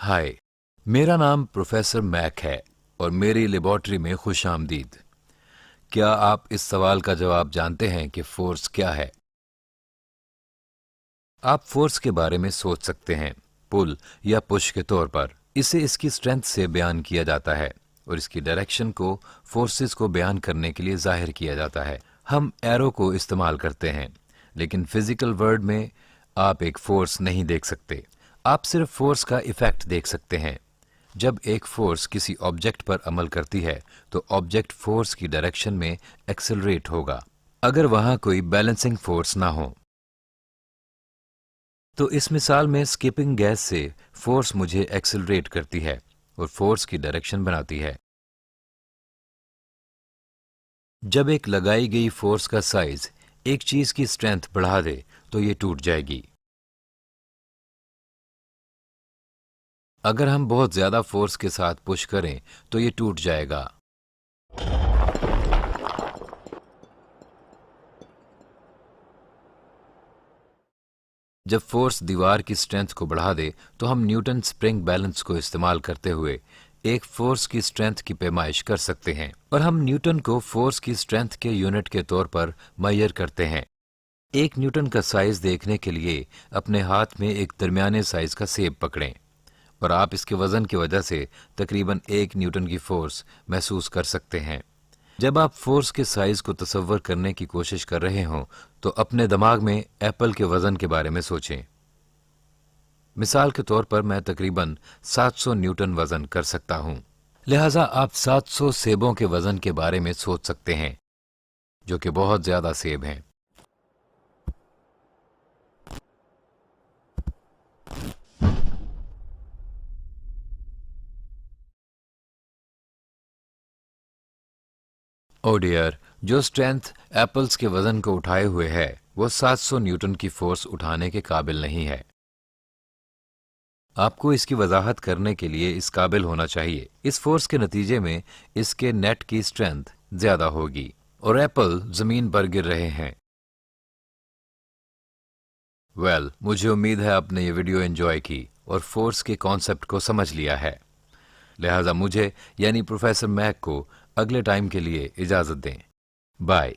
हाय, मेरा नाम professor Mac है और मेरी लेबॉर्ट्री में खुशामदीद। क्या आप इस सवाल का जवाब जानते हैं कि फोर्स क्या है? आप फोर्स के बारे में सोच सकते हैं, पुल या पुश के तौर पर। इसे इसकी स्ट्रेंथ से बयान किया जाता है और इसकी डायरेक्शन को फोर्सेस को बयान करने के लिए जाहिर किया जाता है। हम एरो को इस्तेमाल करते हैं, लेकिन फिजिकल वर्ल्ड में आप एक फोर्स नहीं देख सकते। आप सिर्फ फोर्स का इफेक्ट देख सकते हैं। जब एक फोर्स किसी ऑब्जेक्ट पर अमल करती है तो ऑब्जेक्ट फोर्स की डायरेक्शन में एक्सेलरेट होगा, अगर वहां कोई बैलेंसिंग फोर्स ना हो। तो इस मिसाल में स्किपिंग गैस से फोर्स मुझे एक्सेलरेट करती है और फोर्स की डायरेक्शन बनाती है। जब एक लगाई गई फोर्स का साइज एक चीज की स्ट्रेंथ बढ़ा दे तो ये टूट जाएगी। अगर हम बहुत ज्यादा फोर्स के साथ पुश करें तो ये टूट जाएगा। जब फोर्स दीवार की स्ट्रेंथ को बढ़ा दे तो हम न्यूटन स्प्रिंग बैलेंस को इस्तेमाल करते हुए एक फोर्स की स्ट्रेंथ की पैमाइश कर सकते हैं और हम न्यूटन को फोर्स की स्ट्रेंथ के यूनिट के तौर पर मेजर करते हैं। एक न्यूटन का साइज देखने के लिए अपने हाथ में एक दरमियाने साइज का सेब पकड़ें और आप इसके वजन की वजह से तकरीबन 1 न्यूटन की फोर्स महसूस कर सकते हैं। जब आप फोर्स के साइज को तसव्वुर करने की कोशिश कर रहे हों तो अपने दिमाग में एप्पल के वजन के बारे में सोचें। मिसाल के तौर पर मैं तकरीबन 700 न्यूटन वजन कर सकता हूं, लिहाजा आप 700 सेबों के वजन के बारे में सोच सकते हैं, जो कि बहुत ज्यादा सेब हैं। ओ डियर, जो स्ट्रेंथ एप्पल्स के वजन को उठाए हुए है वो 700 न्यूटन की फोर्स उठाने के काबिल नहीं है। आपको इसकी वजाहत करने के लिए इस काबिल होना चाहिए। इस फोर्स के नतीजे में इसके नेट की स्ट्रेंथ ज्यादा होगी और एप्पल जमीन पर गिर रहे हैं। मुझे उम्मीद है आपने ये वीडियो एंजॉय की और फोर्स के कॉन्सेप्ट को समझ लिया है। लिहाजा मुझे यानी प्रोफेसर मैक को अगले टाइम के लिए इजाजत दें। बाय।